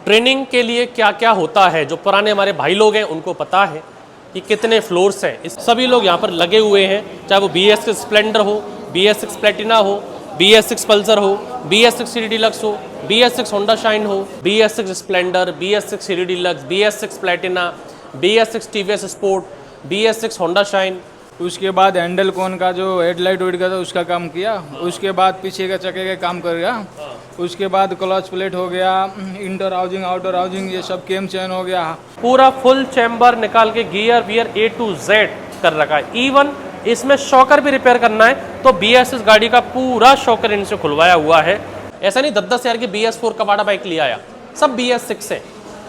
Training के लिए क्या क्या होता है, जो पुराने हमारे भाई लोग हैं उनको पता है कि कितने फ्लोर्स हैं। इस सभी लोग यहाँ पर लगे हुए हैं, चाहे वो BS6 स्प्लेंडर हो, BS6 प्लेटिना हो, BS6 पल्सर हो, BS6 सीरी डिलक्स हो, BS6 होंडा शाइन हो, BS6 स्प्लेंडर, BS6 सीरी deluxe, BS6 Platina, BS6 TVS sport, BS6 Honda Shine. उसके बाद हैंडल कौन का जो हेडलाइट वेट का था उसका काम किया। उसके बाद पीछे का चक्के का काम कर गया। उसके बाद क्लच प्लेट हो गया, इंटर हाउसिंग आउटर हाउसिंग ये सब केम चैन हो गया। पूरा फुल चैम्बर निकाल के gear wear A to Z कर रखा है। इवन इसमें शॉकर भी रिपेयर करना है तो BS6 गाड़ी का पूरा शॉकर इनसे खुलवाया हुआ है। ऐसा नहीं 10-10 हज़ार की BS4 कबाड़ा बाइक ले आया, सब BS6 है।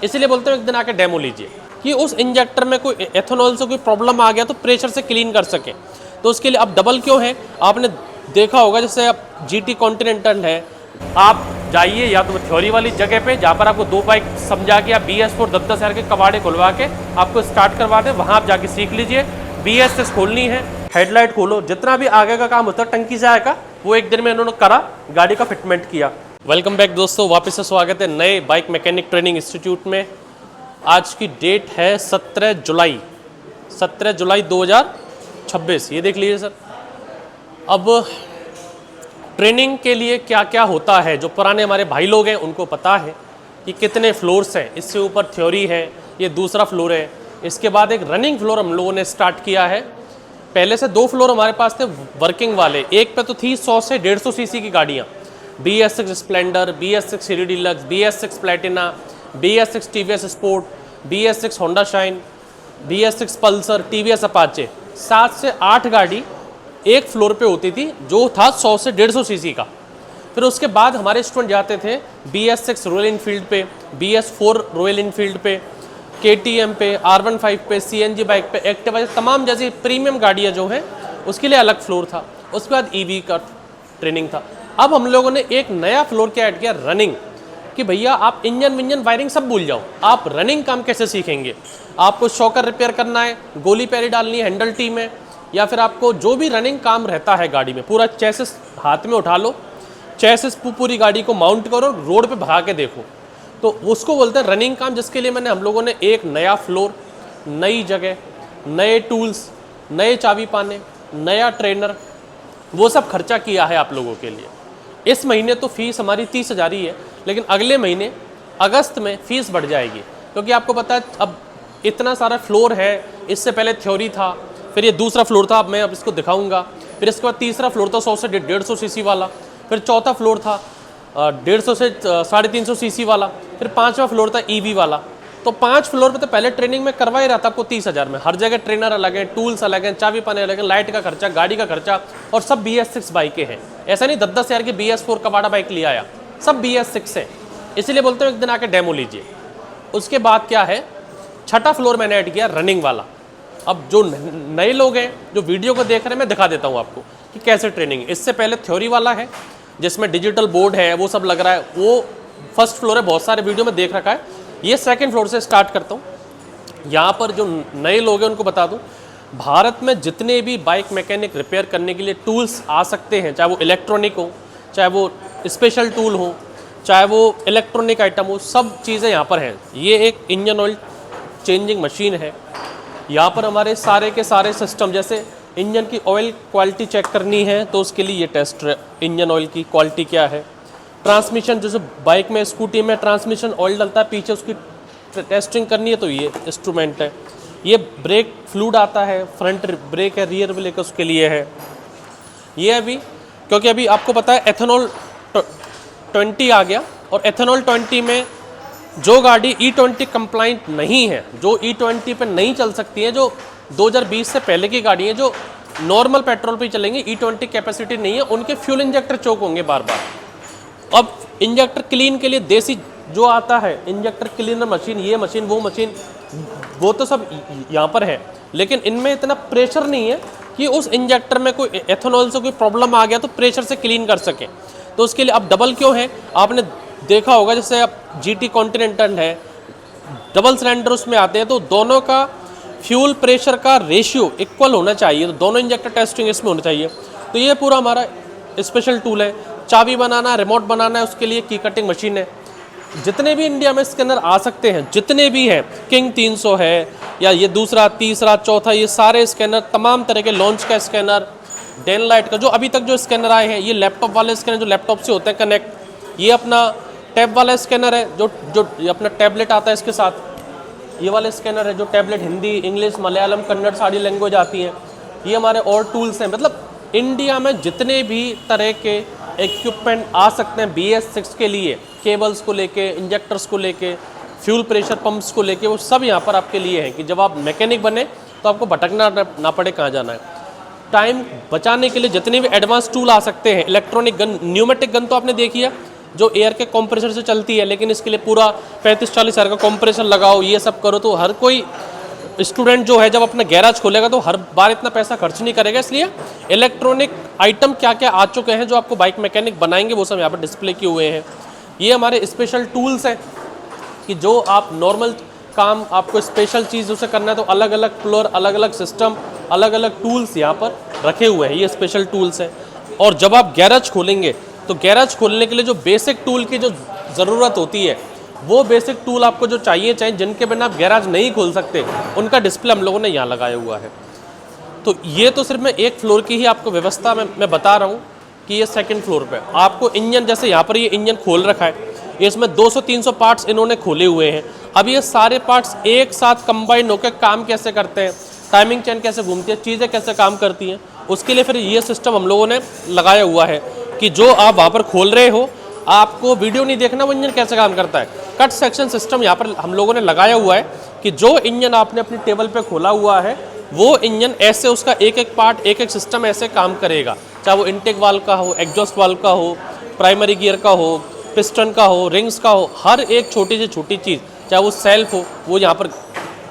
इसीलिए बोलते हैं एक दिन आके डेमो लीजिए कि उस इंजेक्टर में कोई एथेनॉल से कोई प्रॉब्लम आ गया तो प्रेशर से क्लीन कर सके। तो उसके लिए अब डबल क्यों है, आपने देखा होगा जैसे अब GT कॉन्टिनेंटल है, आप जाइए या तो थ्योरी वाली जगह पे जहाँ पर आपको 2 बाइक समझा के आप BS4 10-10 हज़ार के कबाड़े खुलवा के आपको स्टार्ट करवा दें, वहाँ आप जाके सीख लीजिए। BS6 खोलनी है, हेडलाइट खोलो, जितना भी आगे का काम होता है टंकी से आएगा वो एक दिन में इन्होंने करा, गाड़ी का फिटमेंट किया। वेलकम बैक दोस्तों, वापस से स्वागत है नए बाइक मैकेनिक ट्रेनिंग इंस्टीट्यूट में। आज की डेट है 17 जुलाई 2026। ये देख लीजिए सर। अब ट्रेनिंग के लिए क्या क्या होता है, जो पुराने हमारे भाई लोग हैं उनको पता है कि कितने फ्लोर्स हैं। इससे ऊपर थ्योरी है, ये दूसरा फ्लोर है। इसके बाद एक रनिंग फ्लोर हम लोगों ने स्टार्ट किया है। पहले से 2 फ्लोर हमारे पास थे वर्किंग वाले। एक पे तो थी 100 से 150 सीसी की गाड़ियाँ, BS6 स्प्लेंडर, BS6 सीरी deluxe, BS6 Platina, BS6 TVS sport, BS6 Honda Shine, BS6 Pulsar, TVS Apache. 7 से 8 गाड़ी एक फ्लोर पे होती थी जो था 100 से 150 सीसी का। फिर उसके बाद हमारे स्टूडेंट जाते थे BS6 रॉयल इनफील्ड पे, BS4 रॉयल इनफील्ड पे, KTM पे, R15 पे, CNG बाइक पे, एक्टिवा, तमाम जैसी प्रीमियम गाड़ियाँ जो हैं उसके लिए अलग फ्लोर था। उसके बाद EV का ट्रेनिंग था। अब हम लोगों ने एक नया फ्लोर क्या ऐड किया, रनिंग, कि भैया आप इंजन विंजन वायरिंग सब भूल जाओ, आप रनिंग काम कैसे सीखेंगे। आपको शॉकर रिपेयर करना है, गोली पैरी डालनी है हैंडल टी में, या फिर आपको जो भी रनिंग काम रहता है गाड़ी में, पूरा चेसिस हाथ में उठा लो, चेसिस पूरी गाड़ी को माउंट करो, रोड पे भगा के देखो, तो उसको बोलते हैं रनिंग काम। जिसके लिए मैंने हम लोगों ने एक नया फ्लोर, नई जगह, नए टूल्स, नए चाबी पाने, नया ट्रेनर, वो सब खर्चा किया है आप लोगों के लिए। इस महीने तो फीस हमारी 30,000 ही है, लेकिन अगले महीने अगस्त में फ़ीस बढ़ जाएगी, क्योंकि आपको पता है अब इतना सारा फ्लोर है। इससे पहले थ्योरी था, फिर ये दूसरा फ्लोर था, अब मैं इसको दिखाऊंगा। फिर इसके बाद तीसरा फ्लोर था 100 से 150 सीसी वाला, फिर चौथा फ्लोर था 150 से 350 सीसी वाला, फिर 5वां फ्लोर था EV वाला। तो 5 फ्लोर पे तो पहले ट्रेनिंग में करवा ही रहा था आपको 30,000 में। हर जगह ट्रेनर अलग है, टूल्स अलग हैं, चाबी पाने अलग हैं, लाइट का खर्चा, गाड़ी का खर्चा, और सब BS6 बाइकें हैं। ऐसा नहीं 10-10 हज़ार की BS4 कबाड़ा बाइक ले आया, सब BS6 है। इसीलिए बोलते हैं एक दिन आके डेमो लीजिए। उसके बाद क्या है, छठा फ्लोर मैंने ऐड किया रनिंग वाला। अब जो नए लोग हैं जो वीडियो को देख रहे हैं, मैं दिखा देता हूँ आपको कि कैसे ट्रेनिंग है। इससे पहले थ्योरी वाला है जिसमें डिजिटल बोर्ड है, वो सब लग रहा है, वो फर्स्ट फ्लोर है, बहुत सारे वीडियो में देख रखा है। ये सेकंड फ्लोर से स्टार्ट करता हूँ। यहाँ पर जो नए लोग हैं उनको बता दूँ, भारत में जितने भी बाइक मैकेनिक रिपेयर करने के लिए टूल्स आ सकते हैं, चाहे वो इलेक्ट्रॉनिक हो, चाहे वो स्पेशल टूल हो, चाहे वो इलेक्ट्रॉनिक आइटम हो, सब चीज़ें यहाँ पर हैं। ये एक इंजन ऑयल चेंजिंग मशीन है। यहाँ पर हमारे सारे के सारे सिस्टम, जैसे इंजन की ऑयल क्वालिटी चेक करनी है तो उसके लिए ये टेस्ट है, इंजन ऑयल की क्वालिटी क्या है। ट्रांसमिशन, जैसे बाइक में, स्कूटी में ट्रांसमिशन ऑयल डलता है पीछे, उसकी टेस्टिंग करनी है तो ये इंस्ट्रूमेंट है। ये ब्रेक फ्लूइड आता है, फ्रंट ब्रेक है, रियर ब्रेक है, उसके लिए है ये। अभी क्योंकि अभी आपको पता है एथेनॉल 20 आ गया, और एथेनॉल 20 में जो गाड़ी E20 कंप्लाइंट नहीं है, जो E20 पे नहीं चल सकती है, जो 2020 से पहले की गाड़ी है, जो नॉर्मल पेट्रोल पे चलेंगी, E20 कैपेसिटी नहीं है, उनके फ्यूल इंजेक्टर चोक होंगे बार बार। अब इंजेक्टर क्लीन के लिए देसी जो आता है इंजेक्टर क्लीनर मशीन, ये मशीन, वो मशीन, वो तो सब यहाँ पर है, लेकिन इनमें इतना प्रेशर नहीं है कि उस इंजेक्टर में कोई एथेनॉल से कोई प्रॉब्लम आ गया तो प्रेशर से क्लीन कर सके। तो उसके लिए अब डबल क्यों है, आपने देखा होगा जैसे अब GT कॉन्टिनेंटल है, डबल सिलेंडर उसमें आते हैं, तो दोनों का फ्यूल प्रेशर का रेशियो इक्वल होना चाहिए, तो दोनों इंजेक्टर टेस्टिंग इसमें होना चाहिए। तो ये पूरा हमारा स्पेशल टूल है। चाबी बनाना, रिमोट बनाना है, उसके लिए की कटिंग मशीन है। जितने भी इंडिया में स्कैनर आ सकते हैं, जितने भी हैं, किंग 300 है या ये दूसरा, तीसरा, चौथा, ये सारे स्कैनर, तमाम तरह के लॉन्च का स्कैनर, डेनलाइट का जो अभी तक जो स्कैनर आए हैं, ये लैपटॉप वाले स्कैनर जो लैपटॉप से होते हैं कनेक्ट, ये अपना टैब वाला स्कैनर है जो ये अपना टैबलेट आता है इसके साथ, ये वाले स्कैनर है जो टैबलेट हिंदी, इंग्लिश, मलयालम, कन्नड़ सारी लैंग्वेज आती हैं, ये हमारे और टूल्स हैं। मतलब इंडिया में जितने भी तरह के इक्विपमेंट आ सकते हैं BS6 के लिए, केबल्स को लेके, इंजेक्टर्स को लेके, फ्यूल प्रेशर पंप्स को लेके, वो सब यहाँ पर आपके लिए हैं कि जब आप मैकेनिक बने तो आपको भटकना ना पड़े कहाँ जाना है। टाइम बचाने के लिए जितने भी एडवांस टूल आ सकते हैं, इलेक्ट्रॉनिक गन, न्यूमेटिक गन तो आपने देखी है जो एयर के कंप्रेसर से चलती है, लेकिन इसके लिए पूरा 35-40 हज़ार का कंप्रेसर लगाओ, ये सब करो, तो हर कोई स्टूडेंट जो है जब अपना गैराज खोलेगा तो हर बार इतना पैसा खर्च नहीं करेगा। इसलिए इलेक्ट्रॉनिक आइटम क्या क्या आ चुके हैं जो आपको बाइक मैकेनिक बनाएंगे वो सब यहाँ पर डिस्प्ले किए हुए हैं। ये हमारे स्पेशल टूल्स हैं कि जो आप नॉर्मल काम आपको स्पेशल चीज़ उसे करना है तो अलग अलग फ्लोर, अलग अलग सिस्टम, अलग अलग टूल्स यहाँ पर रखे हुए हैं, ये स्पेशल टूल्स हैं। और जब आप गैराज खोलेंगे तो गैराज खोलने के लिए जो बेसिक टूल की जो ज़रूरत होती है, वो बेसिक टूल आपको जो चाहिए जिनके बिना आप गैराज नहीं खोल सकते, उनका डिस्प्ले हम लोगों ने यहाँ लगाया हुआ है। तो ये तो सिर्फ मैं एक फ्लोर की ही आपको व्यवस्था मैं बता रहा हूँ कि ये सेकंड फ्लोर पे आपको इंजन, जैसे यहाँ पर ये इंजन खोल रखा है, इसमें 200-300 पार्ट्स इन्होंने खोले हुए हैं। अब ये सारे पार्ट्स एक साथ कंबाइन होकर काम कैसे करते हैं, टाइमिंग चेन कैसे घूमती है, चीज़ें कैसे काम करती हैं, उसके लिए फिर ये सिस्टम हम लोगों ने लगाया हुआ है कि जो आप वहाँ पर खोल रहे हो, आपको वीडियो नहीं देखना वो इंजन कैसे काम करता है। कट सेक्शन सिस्टम यहाँ पर हम लोगों ने लगाया हुआ है कि जो इंजन आपने अपनी टेबल पे खोला हुआ है, वो इंजन ऐसे उसका एक एक पार्ट, एक एक सिस्टम ऐसे काम करेगा, चाहे वो इनटेक वाल्व का हो, एग्जॉस्ट वाल्व का हो, प्राइमरी गियर का हो, पिस्टन का हो, रिंग्स का हो, हर एक छोटी से छोटी चीज़, चाहे वो सेल्फ हो, वो यहाँ पर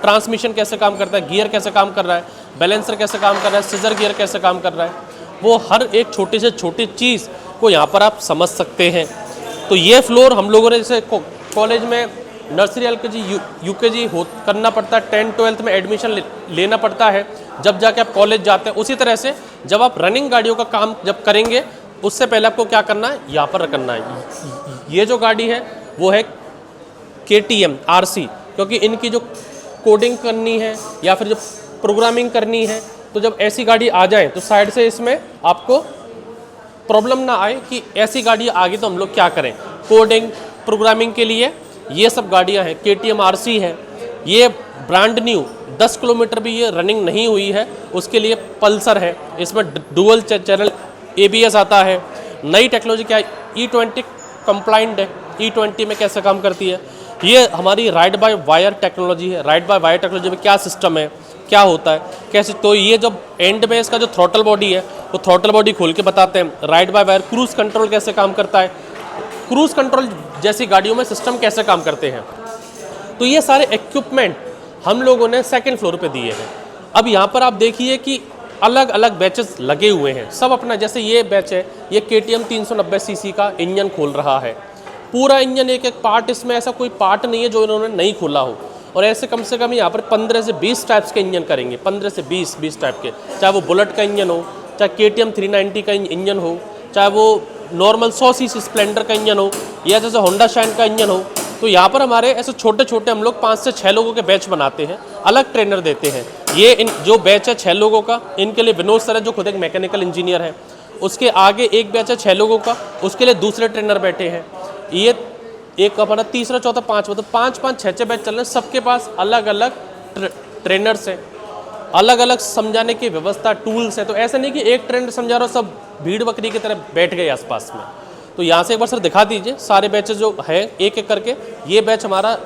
ट्रांसमिशन कैसे काम करता है, गियर कैसे काम कर रहा है, बैलेंसर कैसे काम कर रहा है, सीजर गियर कैसे काम कर रहा है, वो हर एक छोटी से छोटी चीज़ को यहाँ पर आप समझ सकते हैं। तो ये फ्लोर हम लोगों ने जैसे कॉलेज में नर्सरी LKG UKG करना पड़ता है, 10-12 में एडमिशन लेना पड़ता है, जब जाके आप कॉलेज जाते हैं, उसी तरह से जब आप रनिंग गाड़ियों का काम जब करेंगे उससे पहले आपको क्या करना है, यहाँ पर करना है। ये जो गाड़ी है वो है KTM RC, क्योंकि इनकी जो कोडिंग करनी है या फिर जो प्रोग्रामिंग करनी है, तो जब ऐसी गाड़ी आ जाए तो साइड से इसमें आपको प्रॉब्लम ना आए कि ऐसी गाड़ी आ गई तो हम लोग क्या करें। कोडिंग प्रोग्रामिंग के लिए ये सब गाड़ियां हैं। KTM RC है, ये ब्रांड न्यू 10 किलोमीटर भी ये रनिंग नहीं हुई है, उसके लिए पल्सर है, इसमें डुअल चैनल ABS आता है। नई टेक्नोलॉजी क्या है, E20 कंप्लाइंट है। E20 में कैसे काम करती है, ये हमारी राइड बाय वायर टेक्नोलॉजी है। राइड बाय वायर टेक्नोलॉजी में क्या सिस्टम है, क्या होता है, कैसे, तो ये जब एंड में इसका जो थ्रॉटल बॉडी है वो थ्रॉटल बॉडी खोल के बताते हैं। Ride by wire cruise control कैसे काम करता है, क्रूज़ कंट्रोल जैसी गाड़ियों में सिस्टम कैसे काम करते हैं। तो ये सारे इक्विपमेंट हम लोगों ने सेकंड फ्लोर पे दिए हैं। अब यहाँ पर आप देखिए कि अलग अलग बैचेस लगे हुए हैं, सब अपना, जैसे ये बैच है, ये KTM 390 cc का इंजन खोल रहा है। पूरा इंजन एक एक पार्ट, इसमें ऐसा कोई पार्ट नहीं है जो इन्होंने नहीं खोला हो। और ऐसे कम से कम यहाँ पर 15 से 20 टाइप्स के इंजन करेंगे, 15 से 20 टाइप के, चाहे वो बुलेट का इंजन हो, चाहे KTM 390 का इंजन हो, चाहे वो नॉर्मल 100 cc स्प्लेंडर का इंजन हो, या जैसे होंडा शाइन का इंजन हो। तो यहाँ पर हमारे ऐसे छोटे छोटे हम लोग 5 से 6 लोगों के बैच बनाते हैं, अलग ट्रेनर देते हैं। ये जो बैच है 6 लोगों का, इनके लिए विनोद सर है जो खुद एक मैकेनिकल इंजीनियर है। उसके आगे एक बैच है 6 लोगों का, उसके लिए दूसरे ट्रेनर बैठे हैं। ये एक हमारा तीसरा, चौथा, पाँचवा, तो 5-5, 6-6 बैच चल रहे हैं। सबके पास अलग अलग ट्रेनर्स हैं, अलग अलग समझाने की व्यवस्था, टूल्स है। तो ऐसा नहीं कि एक ट्रेनर समझा रहा हो, सब भीड़ बकरी की तरह बैठ गए आसपास में। तो यहाँ से एक बार सर दिखा दीजिए सारे बैचेस जो है एक एक करके। ये बैच हमारा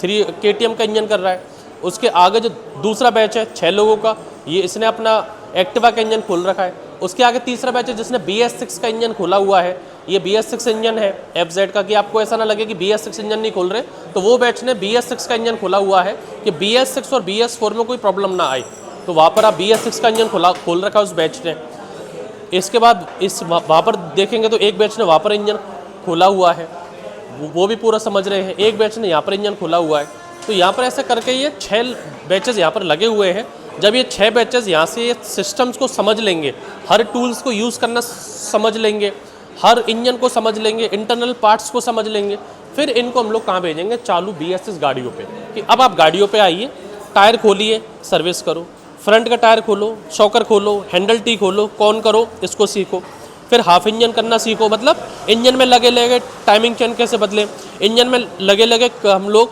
KTM का इंजन कर रहा है। उसके आगे जो दूसरा बैच है 6 लोगों का, ये इसने अपना एक्टिवा का इंजन खोल रखा है। उसके आगे तीसरा बैच है जिसने BS6 का इंजन खोला हुआ है। ये BS6 इंजन है FZ का, कि आपको ऐसा ना लगे कि BS6 इंजन नहीं खोल रहे, तो वो बैच ने BS6 का इंजन खोला हुआ है कि BS6 और BS4 में कोई प्रॉब्लम ना आए। तो वहाँ पर आप BS6 का इंजन खोल रखा है उस बैच ने। इसके बाद वहाँ पर देखेंगे तो एक बैच ने वहाँ पर इंजन खोला हुआ है, वो भी पूरा समझ रहे हैं। एक बैच ने यहाँ पर इंजन खोला हुआ है। तो यहाँ पर ऐसे करके ये 6 बैचेस यहाँ पर लगे हुए हैं। जब ये 6 बैचेस यहाँ से ये सिस्टम्स को समझ लेंगे, हर टूल्स को यूज़ करना समझ लेंगे, हर इंजन को समझ लेंगे, इंटरनल पार्ट्स को समझ लेंगे, फिर इनको हम लोग कहाँ भेजेंगे, चालू BS6 गाड़ियों पे, कि अब आप गाड़ियों पे आइए, टायर खोलिए, सर्विस करो, फ्रंट का टायर खोलो, शॉकर खोलो, हैंडल टी खोलो, कौन करो, इसको सीखो। फिर हाफ इंजन करना सीखो, मतलब इंजन में लगे लगे टाइमिंग चेन कैसे बदलें, इंजन में लगे लगे हम लोग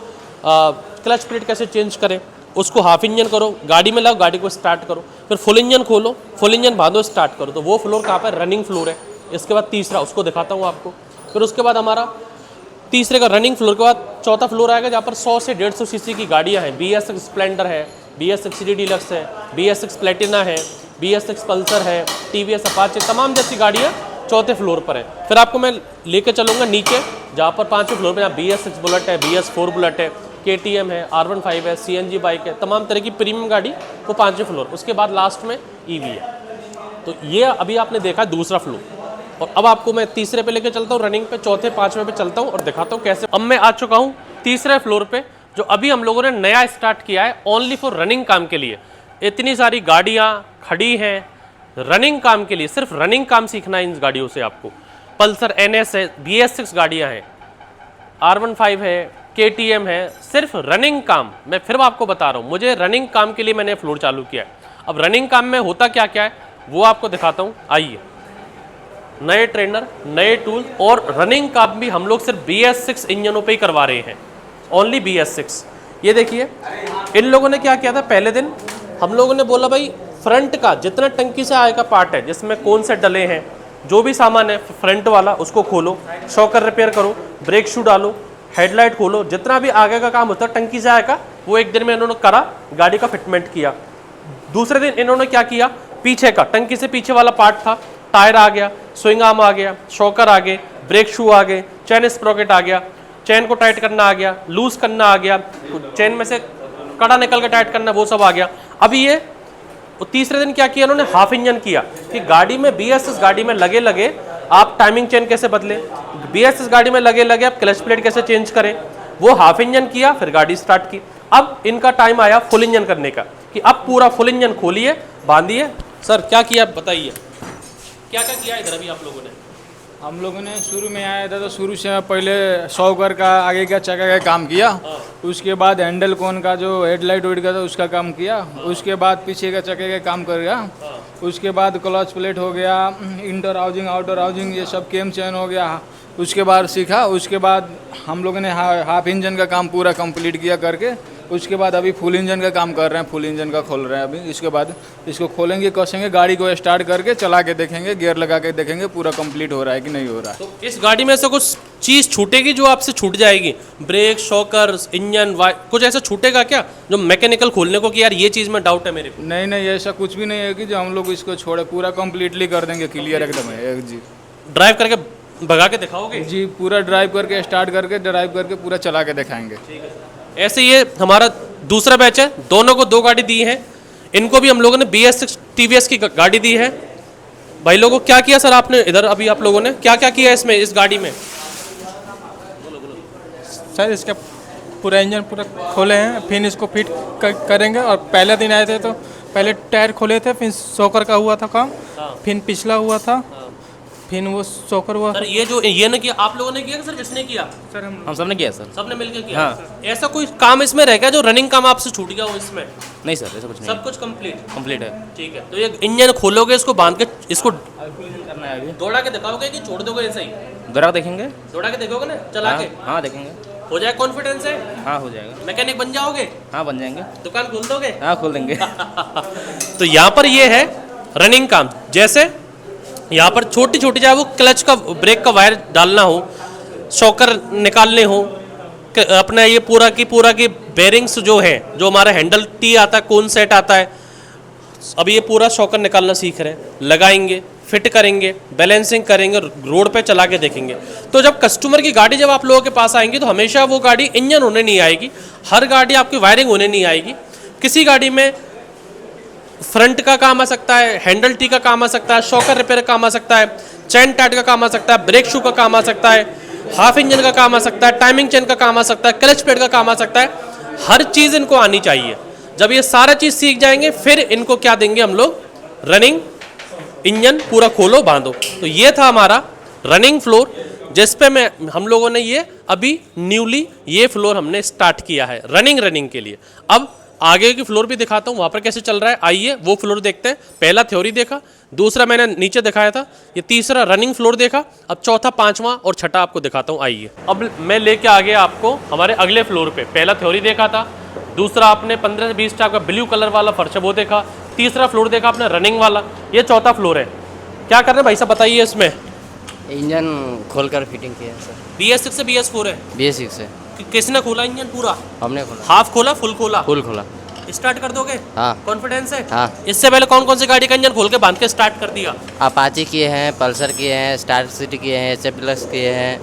क्लच प्लेट कैसे चेंज करें, उसको हाफ इंजन करो, गाड़ी में लाओ, गाड़ी को स्टार्ट करो, फिर फुल इंजन खोलो, फुल इंजन बांधो, स्टार्ट करो। तो वो फ्लोर कहाँ पर, रनिंग फ्लोर है। इसके बाद तीसरा, उसको दिखाता हूँ आपको। फिर उसके बाद हमारा तीसरे का रनिंग फ्लोर के बाद चौथा फ्लोर आएगा, जहाँ पर 100 से 150 सीसी की गाड़ियाँ हैं। BS6 स्प्लेंडर है, BS6 CD डीलक्स है, BS6 प्लेटिना है, BS6 पल्सर है, TVS अपाचे, तमाम जैसी गाड़ियाँ चौथे फ्लोर पर है। फिर आपको मैं लेके चलूँगा नीचे, जहाँ पर पाँचवें फ्लोर पर, जहाँ BS6 बुलेट है, BS4 बुलेट है, KTM है, R15 है, CNG बाइक है, तमाम तरह की प्रीमियम गाड़ी, वो पाँचवें फ्लोर। उसके बाद लास्ट में EV है। तो ये अभी आपने देखा दूसरा फ्लोर, और अब आपको मैं तीसरे पे लेके चलता हूँ, रनिंग पे, चौथे पाँचवें पे चलता हूँ और दिखाता हूँ कैसे। अब मैं आ चुका हूँ तीसरे फ्लोर पे, जो अभी हम लोगों ने नया स्टार्ट किया है, ओनली फॉर रनिंग काम के लिए। इतनी सारी गाड़ियाँ खड़ी हैं रनिंग काम के लिए, सिर्फ रनिंग काम सीखना है इन गाड़ियों से आपको। पल्सर NS है, BS6 गाड़ियाँ हैं, R15 है, KTM है, सिर्फ रनिंग काम। मैं फिर आपको बता रहा हूँ, मुझे रनिंग काम के लिए मैंने फ्लोर चालू किया है। अब रनिंग काम में होता क्या क्या है वो आपको दिखाता हूँ, आइए। नए ट्रेनर, नए टूल, और रनिंग काम भी हम लोग सिर्फ BS6 इंजनों पे ही करवा रहे हैं, ओनली BS6। ये देखिए, इन लोगों ने क्या किया था, पहले दिन हम लोगों ने बोला भाई फ्रंट का जितना टंकी से आएगा पार्ट है, जिसमें कौन से डले हैं, जो भी सामान है फ्रंट वाला, उसको खोलो, शॉकर रिपेयर करो, ब्रेक शू डालो, हेडलाइट खोलो, जितना भी आगे का काम होता है टंकी से आएगा, वो एक दिन में इन्होंने करा, गाड़ी का फिटमेंट किया। दूसरे दिन इन्होंने क्या किया, पीछे का टंकी से पीछे वाला पार्ट था, टायर आ गया, स्विंग आर्म आ गया, शॉकर आ गए, ब्रेक शू आ गए, चैन स्प्रॉकेट आ गया, चैन को टाइट करना आ गया, लूज करना आ गया, चैन में से कड़ा निकल के टाइट करना, वो सब आ गया। अभी ये तीसरे दिन क्या किया इन्होंने, हाफ इंजन किया, कि गाड़ी में BS6 गाड़ी में लगे लगे आप टाइमिंग चेन कैसे बदलें, BS6 गाड़ी में लगे लगे आप क्लच प्लेट कैसे चेंज करें, वो हाफ इंजन किया, फिर गाड़ी स्टार्ट की। अब इनका टाइम आया फुल इंजन करने का, कि अब पूरा फुल इंजन खोलिए, बांधिए। सर क्या किया बताइए, क्या क्या किया इधर अभी आप लोगों ने? हम लोगों ने शुरू में आया था तो शुरू से पहले शॉकर का आगे का चक्का का काम किया, उसके बाद हैंडल कोन का जो हेडलाइट वेड का था उसका काम किया, उसके बाद पीछे का चक्के का काम कर गया, उसके बाद क्लच प्लेट हो गया, इंटर हाउसिंग आउटर हाउसिंग ये सब केम चैन हो गया, उसके बाद सीखा। उसके बाद हम लोगों ने हाफ इंजन का काम पूरा कंप्लीट किया करके, उसके बाद अभी फुल इंजन का काम कर रहे हैं, फुल इंजन का खोल रहे हैं अभी। इसके बाद इसको खोलेंगे, कसेंगे, गाड़ी को स्टार्ट करके चला के देखेंगे, गियर लगा के देखेंगे पूरा कंप्लीट हो रहा है कि नहीं हो रहा है। तो इस गाड़ी में से कुछ चीज़ छूटेगी जो आपसे छूट जाएगी, ब्रेक, शॉकर, इंजन, कुछ ऐसा छूटेगा क्या जो मैकेनिकल खोलने को, कि यार ये चीज़ में डाउट है मेरे को? नहीं नहीं, ऐसा कुछ भी नहीं है कि जो हम लोग इसको छोड़े, पूरा कंप्लीटली कर देंगे क्लियर एकदम है जी। ड्राइव करके भगा के दिखाओगे? जी, पूरा ड्राइव करके स्टार्ट करके ड्राइव करके पूरा चला के दिखाएंगे। ऐसे ये हमारा दूसरा बैच है, दोनों को 2 गाड़ी दी है, इनको भी हम लोगों ने BS6 TVS की गाड़ी दी है। भाई लोगों क्या किया सर आपने इधर, अभी आप लोगों ने क्या क्या किया इसमें, इस गाड़ी में? सर इसका पूरा इंजन पूरा खोले हैं, फिर इसको फिट करेंगे। और पहले दिन आए थे तो पहले टायर खोले थे, फिर शॉकर का हुआ था काम, फिर पिछला हुआ था, फिर वो शॉकर हुआ। सर ये जो ये ने किया, आप लोगों ने किया कि सर इसने किया? सर हम सबने किया सर। सबने मिलकर किया। हाँ। ऐसा कोई काम इसमें रह गया जो रनिंग काम आपसे छूट गया हो इसमें? नहीं सर, ऐसा कुछ नहीं, सब कुछ कंप्लीट है। ठीक है। तो ये इंजन खोलोगे, इसको बांध के इसको करना है अभी। दौड़ा के दिखाओगे कि छोड़ दोगे ऐसे ही? दोबारा देखेंगे। दौड़ा के देखोगे ना, चला के? हाँ देखेंगे। हो जाए कॉन्फिडेंस है? हाँ हो जाएगा। मैकेनिक बन जाओगे? हाँ बन जाएंगे। दुकान खोल दोगे? हाँ खोल देंगे। तो यहाँ पर ये है रनिंग काम। जैसे यहाँ पर छोटी छोटी, चाहे वो क्लच का, ब्रेक का वायर डालना हो, शॉकर निकालने हो, अपना ये पूरा की बेरिंग्स जो है, जो हमारा हैंडल टी आता है, कौन सेट आता है, अभी ये पूरा शॉकर निकालना सीख रहे हैं, लगाएंगे, फिट करेंगे, बैलेंसिंग करेंगे, रोड पे चला के देखेंगे। तो जब कस्टमर की गाड़ी जब आप लोगों के पास आएंगी तो हमेशा वो गाड़ी इंजन होने नहीं आएगी, हर गाड़ी आपकी वायरिंग होने नहीं आएगी। किसी गाड़ी में फ्रंट का काम आ सकता है, हैंडल टी का काम आ सकता है, शॉकर रिपेयर का काम आ सकता है, चैन टाइट का काम आ सकता है, ब्रेक शू का काम आ सकता है, हाफ इंजन का काम आ सकता है, टाइमिंग चेन का काम आ सकता है, क्लच प्लेट का काम आ सकता है। हर चीज़ इनको आनी चाहिए। जब ये सारा चीज़ सीख जाएंगे फिर इनको क्या देंगे हम लोग, रनिंग इंजन पूरा खोलो बांधो। तो ये था हमारा रनिंग फ्लोर, जिस पे हम लोगों ने ये अभी न्यूली ये फ्लोर हमने स्टार्ट किया है रनिंग के लिए। अब आगे की फ्लोर भी दिखाता हूँ वहाँ पर कैसे चल रहा है, आइए वो फ्लोर देखते हैं। पहला थ्योरी देखा, दूसरा मैंने नीचे दिखाया था, ये तीसरा रनिंग फ्लोर देखा, अब चौथा, पांचवा और छठा आपको दिखाता हूँ, आइए। अब मैं लेके आ गया आपको हमारे अगले फ्लोर पे। पहला थ्योरी देखा था, दूसरा आपने 15 से 20 टाइप का ब्लू कलर वाला फर्श है वो देखा, तीसरा फ्लोर देखा आपने रनिंग वाला, ये चौथा फ्लोर है। क्या कर रहे हैं भाई साहब बताइए इसमें? इंजन खोलकर फिटिंग किया है सर। BS6 से BS4 है? BS6 से। किसने खोला इंजन पूरा? हमने खोला। हाफ खोला, फुल खोला? फुल खोला। स्टार्ट कर दोगे? हाँ। कॉन्फिडेंस है? हाँ। इससे पहले कौन कौन सी गाड़ी का इंजन खोल के बांध के स्टार्ट कर दिया? अपाची किए हैं, पल्सर किए हैं, स्टार सिटी किए हैं, एच प्लस किए हैं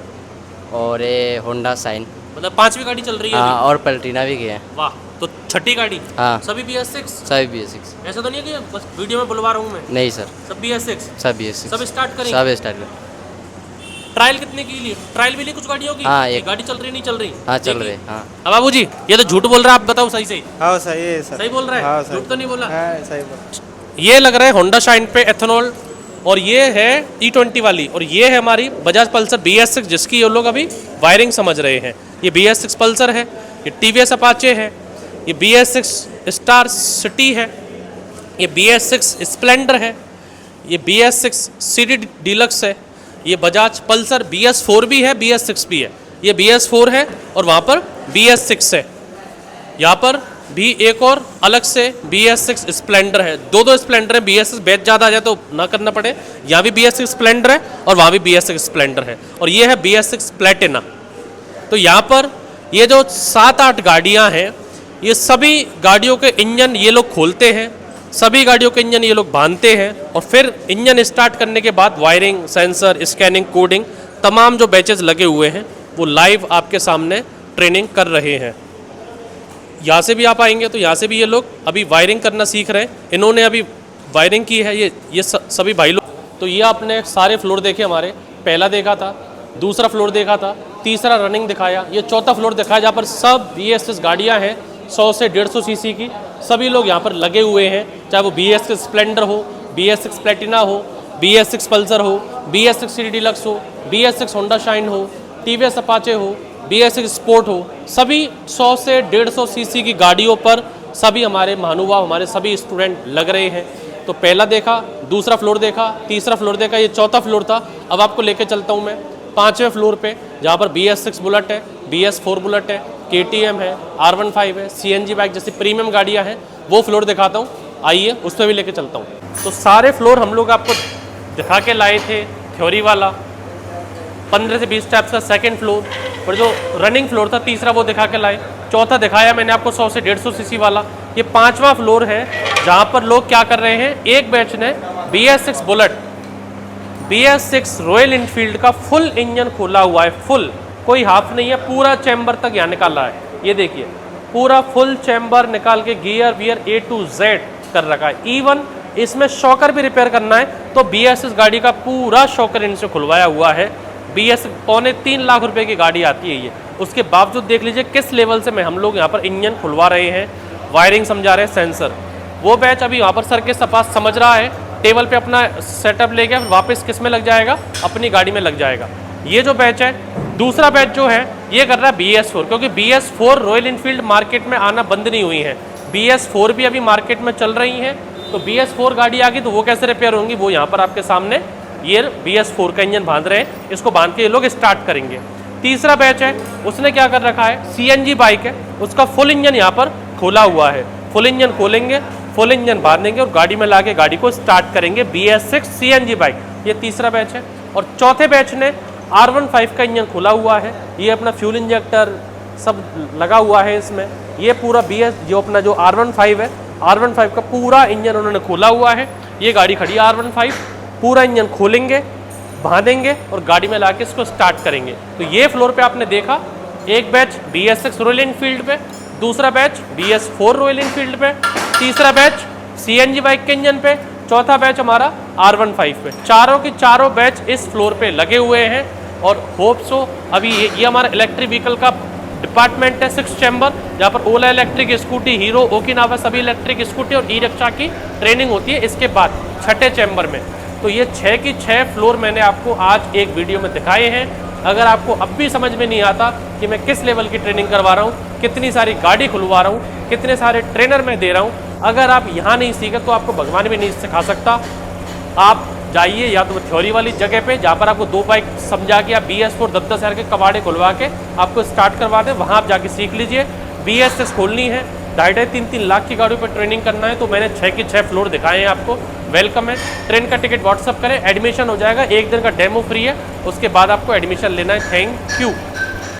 और ये होंडा साइन। मतलब पांचवी गाड़ी चल रही है हाँ, अभी? और पल्टीना भी किए हैं। वाह, तो छठी गाड़ी? हाँ। सभी BS6? सभी BS6। ऐसा तो नहीं है कि बस वीडियो में बुलवा रहा हूँ मैं? नहीं सर, सब BS6? सब BS6। सब स्टार्ट करेंगे? सब स्टार्ट कर। ट्रायल कितने की ली? ट्रायल भी ली कुछ गाड़ियों की? हाँ, ये एक। गाड़ी चल रही नहीं चल रही? हाँ चल देखी? रहे। हाँ। अब बाबू जी ये तो झूठ बोल रहा है, आप बताओ सही सही। हाँ सही है सर। सही बोल रहा है? हाँ, सही। झूठ तो नहीं बोला? हाँ सही बोल। ये लग रहा है होंडा शाइन पे एथेनॉल, और ये है E20 वाली, और ये है हमारी बजाज पल्सर BS6 जिसकी ये लोग अभी वायरिंग समझ रहे हैं। ये BS6 पल्सर है, ये TVS अपाचे है, ये BS6 स्टार सिटी है, ये BS6 स्प्लेंडर है, ये BS6 सिटी डीलक्स है, ये बजाज पल्सर BS4 भी है, BS6 भी है। ये BS4 है और वहाँ पर BS6 है। यहाँ पर भी एक और अलग से BS6 स्प्लेंडर है। दो स्प्लेंडर है, BS6 बैच ज़्यादा आ जाए तो ना करना पड़े। यहाँ भी BS6 स्प्लेंडर है और वहाँ भी BS6 स्प्लेंडर है, और ये है BS6 प्लेटिना। तो यहाँ पर ये जो 7-8 गाड़ियाँ हैं, ये सभी गाड़ियों के इंजन ये लोग खोलते हैं, सभी गाड़ियों के इंजन ये लोग बांधते हैं, और फिर इंजन स्टार्ट करने के बाद वायरिंग, सेंसर, स्कैनिंग, कोडिंग, तमाम जो बैचेस लगे हुए हैं वो लाइव आपके सामने ट्रेनिंग कर रहे हैं। यहाँ से भी आप आएंगे तो यहाँ से भी ये लोग अभी वायरिंग करना सीख रहे हैं। इन्होंने अभी वायरिंग की है, ये सभी भाई लोग। तो ये आपने सारे फ्लोर देखे हमारे, पहला देखा था, दूसरा फ्लोर देखा था, तीसरा रनिंग दिखाया, ये चौथा फ्लोर दिखाया जहाँ पर सब BS6 गाड़ियाँ हैं 100 से 150 सीसी की। सभी लोग यहाँ पर लगे हुए हैं, चाहे वो BS6 स्प्लेंडर हो, BS6 प्लेटिना हो, BS6 पल्सर हो, BS6 सिटी डीलक्स हो, BS6 होंडा शाइन हो, TVS अपाचे हो, BS6 स्पोर्ट हो, सभी 100 से 150 सीसी की गाड़ियों पर सभी हमारे महानुभाव, हमारे सभी स्टूडेंट लग रहे हैं। तो पहला देखा, दूसरा फ्लोर देखा, तीसरा फ्लोर देखा, ये चौथा फ्लोर था। अब आपको लेके चलता हूँ मैं 5वें फ्लोर पे, जहाँ पर BS6 बुलेट है, BS4 बुलेट है, KTM है, R15 है, CNG बाइक जैसी प्रीमियम गाड़ियाँ हैं, वो फ्लोर दिखाता हूँ, आइए उस पर भी लेके चलता हूँ। तो सारे फ्लोर हम लोग आपको दिखा के लाए थे। थ्योरी वाला 15 से 20 स्टेप्स का सेकंड फ्लोर, और जो रनिंग फ्लोर था तीसरा वो दिखा के लाए। चौथा दिखाया मैंने आपको 100 से 150 सीसी वाला। ये 5वां फ्लोर है जहाँ पर लोग क्या कर रहे हैं, एक बैच ने BS6 bullet, BS6 royal Enfield का फुल इंजन खोला हुआ है, फुल, कोई हाफ नहीं है, पूरा चैम्बर तक यहाँ निकाला है। ये देखिए पूरा फुल चैम्बर निकाल के gear wear A to Z कर रखा है। इवन इसमें शॉकर भी रिपेयर करना है तो BS6 गाड़ी का पूरा शॉकर इनसे खुलवाया हुआ है। BS 2.25 लाख रुपए की गाड़ी आती है ये, उसके बावजूद देख लीजिए किस लेवल से हम लोग यहाँ पर इंजन खुलवा रहे हैं, वायरिंग समझा रहे हैं, सेंसर। वो बैच अभी वहाँ पर सर के पास समझ रहा है, टेबल पे अपना सेटअप ले गया, फिर वापस किस में लग जाएगा, अपनी गाड़ी में लग जाएगा। ये जो बैच है, दूसरा बैच जो है ये कर रहा है BS4, क्योंकि BS4 रॉयल इनफील्ड मार्केट में आना बंद नहीं हुई है, BS4 भी अभी मार्केट में चल रही हैं। तो BS4 गाड़ी आ गई तो वो कैसे रिपेयर होंगी, वो यहाँ पर आपके सामने ये BS4 का इंजन बांध रहे हैं, इसको बांध के ये लोग स्टार्ट करेंगे। तीसरा बैच है, उसने क्या कर रखा है, CNG बाइक है, उसका फुल इंजन यहाँ पर खोला हुआ है, फुल इंजन खोलेंगे, फुल इंजन बांधेंगे और गाड़ी में लाके गाड़ी को स्टार्ट करेंगे, BS6 CNG बाइक। ये तीसरा बैच है। और चौथे बैच ने R15 का इंजन खोला हुआ है, ये अपना फ्यूल इंजेक्टर सब लगा हुआ है इसमें। ये पूरा जो अपना जो R15 है, R15 का पूरा इंजन उन्होंने खोला हुआ है। ये गाड़ी खड़ी है R15, पूरा इंजन खोलेंगे, बांधेंगे और गाड़ी में लाके इसको स्टार्ट करेंगे। तो ये फ्लोर पे आपने देखा, एक बैच BS6 रॉयल इनफील्ड पे, दूसरा बैच BS4 रॉयल इनफील्ड पे, तीसरा बैच CNG बाइक के इंजन पे, चौथा बैच हमारा R15 पे। चारों की चारों बैच इस फ्लोर पे लगे हुए हैं। और होप सो अभी ये हमारा इलेक्ट्रिक व्हीकल का डिपार्टमेंट है, 6 चैम्बर, जहाँ पर ओला इलेक्ट्रिक स्कूटी, हीरो, ओकिनावा सभी इलेक्ट्रिक स्कूटी और ई रिक्शा की ट्रेनिंग होती है। इसके बाद 6ठे चैम्बर में तो ये 6 की 6 फ्लोर मैंने आपको आज एक वीडियो में दिखाए हैं। अगर आपको अब भी समझ में नहीं आता कि मैं किस लेवल की ट्रेनिंग करवा रहा हूँ, कितनी सारी गाड़ी खुलवा रहा हूँ, कितने सारे ट्रेनर मैं दे रहा हूँ, अगर आप यहाँ नहीं सीखे तो आपको भगवान भी नहीं सिखा सकता। आप जाइए या तो थ्योरी वाली जगह पे जहाँ पर आपको 2 बाइक समझा के या BS4 10-10 हज़ार के कबाड़े खुलवा के आपको स्टार्ट करवा दें, वहाँ आप जाके सीख लीजिए। BS6 खोलनी है, 2.5-3 लाख की गाड़ियों पर ट्रेनिंग करना है, तो मैंने 6 की 6 फ्लोर दिखाए हैं आपको। वेलकम है। ट्रेन का टिकट व्हाट्सअप करें, एडमिशन हो जाएगा, 1 दिन का डेमो फ्री है, उसके बाद आपको एडमिशन लेना है। Thank you.